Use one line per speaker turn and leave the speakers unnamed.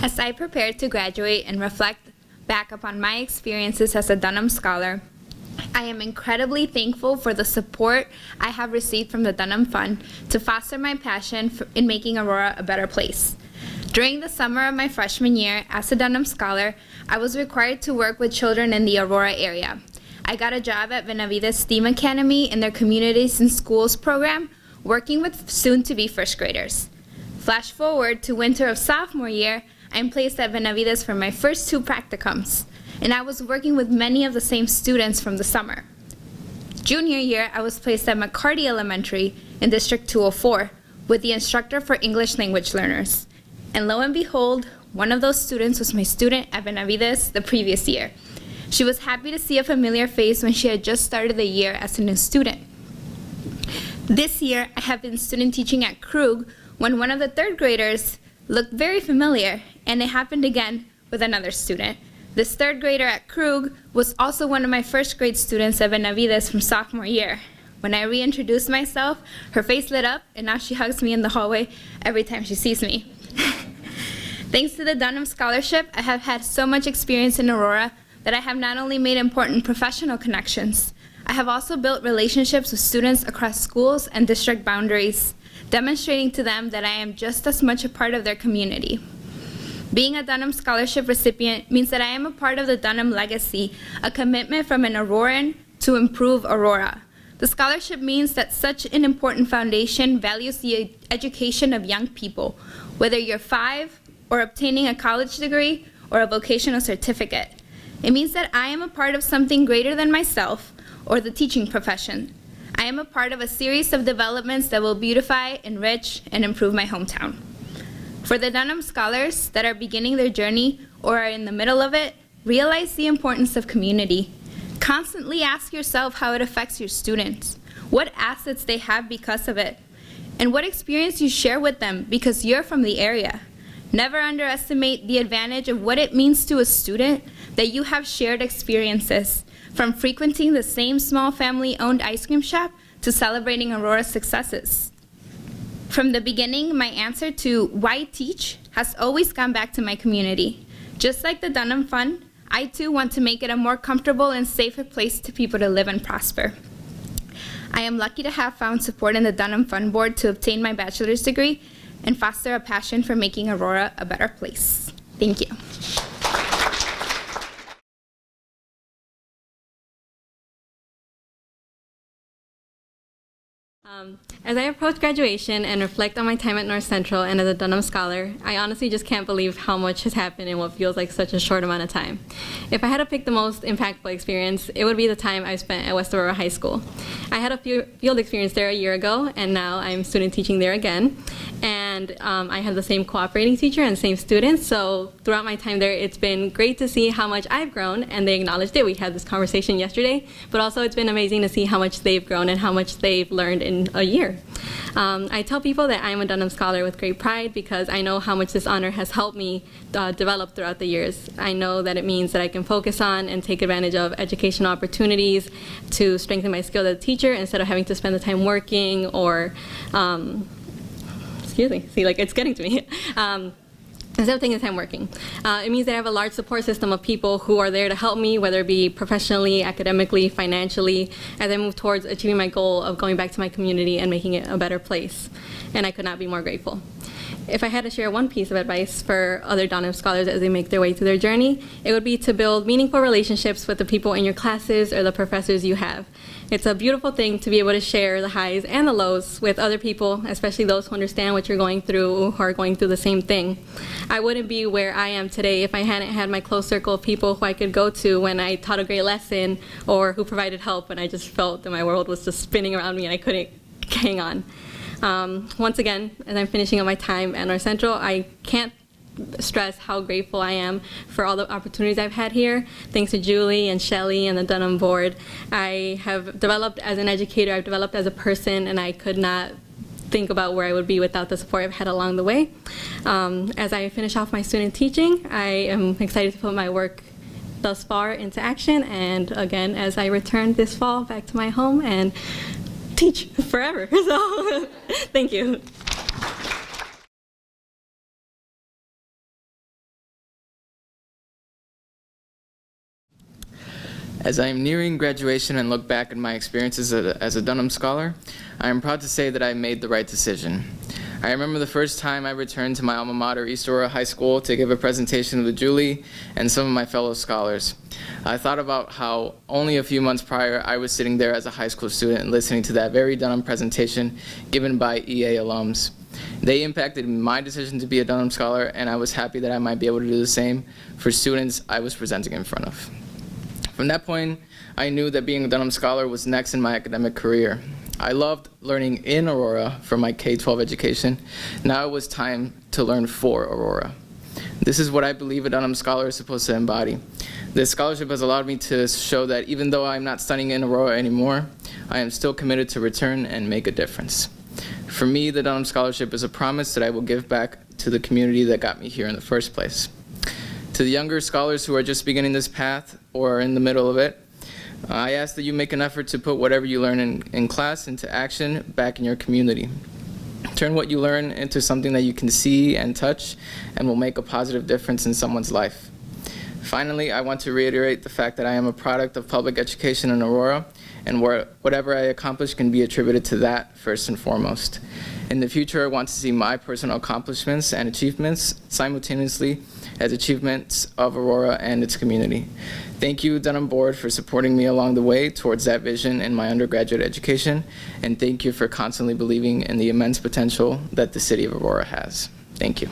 As I prepare to graduate and reflect back upon my experiences as a Dunham Scholar, I am incredibly thankful for the support I have received from the Dunham Fund to foster my passion in making Aurora a better place. During the summer of my freshman year as a Dunham Scholar, I was required to work with children in the Aurora area. I got a job at Benavides STEAM Academy in their Communities in Schools program, working with soon-to-be first graders. Flash forward to winter of sophomore year, I am placed at Benavides for my first 2 practicums, and I was working with many of the same students from the summer. Junior year, I was placed at McCarty Elementary in District 204 with the instructor for English language learners. And lo and behold, one of those students was my student at Benavides the previous year. She was happy to see a familiar face when she had just started the year as a new student. This year, I have been student teaching at Krug when one of the 3rd graders looked very familiar, and it happened again with another student. This 3rd grader at Krug was also one of my 1st grade students at Benavides from sophomore year. When I reintroduced myself, her face lit up, and now she hugs me in the hallway every time she sees me. Thanks to the Dunham Scholarship, I have had so much experience in Aurora that I have not only made important professional connections, I have also built relationships with students across schools and district boundaries, demonstrating to them that I am just as much a part of their community. Being a Dunham Scholarship recipient means that I am a part of the Dunham legacy, a commitment from an Auroran to improve Aurora. The scholarship means that such an important foundation values the education of young people, whether you're 5 or obtaining a college degree or a vocational certificate. It means that I am a part of something greater than myself or the teaching profession. I am a part of a series of developments that will beautify, enrich, and improve my hometown. For the Dunham Scholars that are beginning their journey or are in the middle of it, realize the importance of community. Constantly ask yourself how it affects your students, what assets they have because of it, and what experience you share with them because you're from the area. Never underestimate the advantage of what it means to a student that you have shared experiences, from frequenting the same small family-owned ice cream shop to celebrating Aurora's successes. From the beginning, my answer to why teach has always gone back to my community. Just like the Dunham Fund, I too want to make it a more comfortable and safer place to people to live and prosper. I am lucky to have found support in the Dunham Fund Board to obtain my bachelor's degree and foster a passion for making Aurora a better place. Thank you.
As I approach graduation and reflect on my time at North Central and as a Dunham Scholar, I honestly just can't believe how much has happened in what feels like such a short amount of time. If I had to pick the most impactful experience, it would be the time I spent at West Aurora High School. I had a field experience there a year ago, and now I'm student teaching there again. And I have the same cooperating teacher and same students, so throughout my time there, it's been great to see how much I've grown, and they acknowledged it. We had this conversation yesterday, but also it's been amazing to see how much they've grown and how much they've learned in a year. I tell people that I'm a Dunham Scholar with great pride because I know how much this honor has helped me develop throughout the years. I know that it means that I can focus on and take advantage of educational opportunities to strengthen my skill as a teacher instead of having to spend the time working or excuse me, see, like it's getting to me. Instead of taking the time working. It means that I have a large support system of people who are there to help me, whether it be professionally, academically, financially, as I move towards achieving my goal of going back to my community and making it a better place. And I could not be more grateful. If I had to share one piece of advice for other Dunham Scholars as they make their way through their journey, it would be to build meaningful relationships with the people in your classes or the professors you have. It's a beautiful thing to be able to share the highs and the lows with other people, especially those who understand what you're going through, who are going through the same thing. I wouldn't be where I am today if I hadn't had my close circle of people who I could go to when I taught a great lesson or who provided help when I just felt that my world was just spinning around me and I couldn't hang on. Once again, as I'm finishing up my time at North Central, I can't stress how grateful I am for all the opportunities I've had here. Thanks to Julie and Shelley and the Dunham Board, I have developed as an educator, I've developed as a person, and I could not think about where I would be without the support I've had along the way. As I finish off my student teaching, I am excited to put my work thus far into action, and again, as I return this fall back to my home and teach forever. So, thank you.
As I am nearing graduation and look back at my experiences as a Dunham Scholar, I am proud to say that I made the right decision. I remember the first time I returned to my alma mater, East Aurora High School, to give a presentation with Julie and some of my fellow scholars. I thought about how only a few months prior I was sitting there as a high school student and listening to that very Dunham presentation given by EA alums. They impacted my decision to be a Dunham Scholar, and I was happy that I might be able to do the same for students I was presenting in front of. From that point, I knew that being a Dunham Scholar was next in my academic career. I loved learning in Aurora for my K-12 education. Now it was time to learn for Aurora. This is what I believe a Dunham Scholar is supposed to embody. This scholarship has allowed me to show that even though I'm not studying in Aurora anymore, I am still committed to return and make a difference. For me, the Dunham Scholarship is a promise that I will give back to the community that got me here in the first place. To the younger scholars who are just beginning this path or are in the middle of it, I ask that you make an effort to put whatever you learn in class into action back in your community. Turn what you learn into something that you can see and touch and will make a positive difference in someone's life. Finally, I want to reiterate the fact that I am a product of public education in Aurora, and whatever I accomplish can be attributed to that first and foremost. In the future, I want to see my personal accomplishments and achievements simultaneously as achievements of Aurora and its community. Thank you, Dunham Board, for supporting me along the way towards that vision in my undergraduate education, and thank you for constantly believing in the immense potential that the city of Aurora has. Thank you.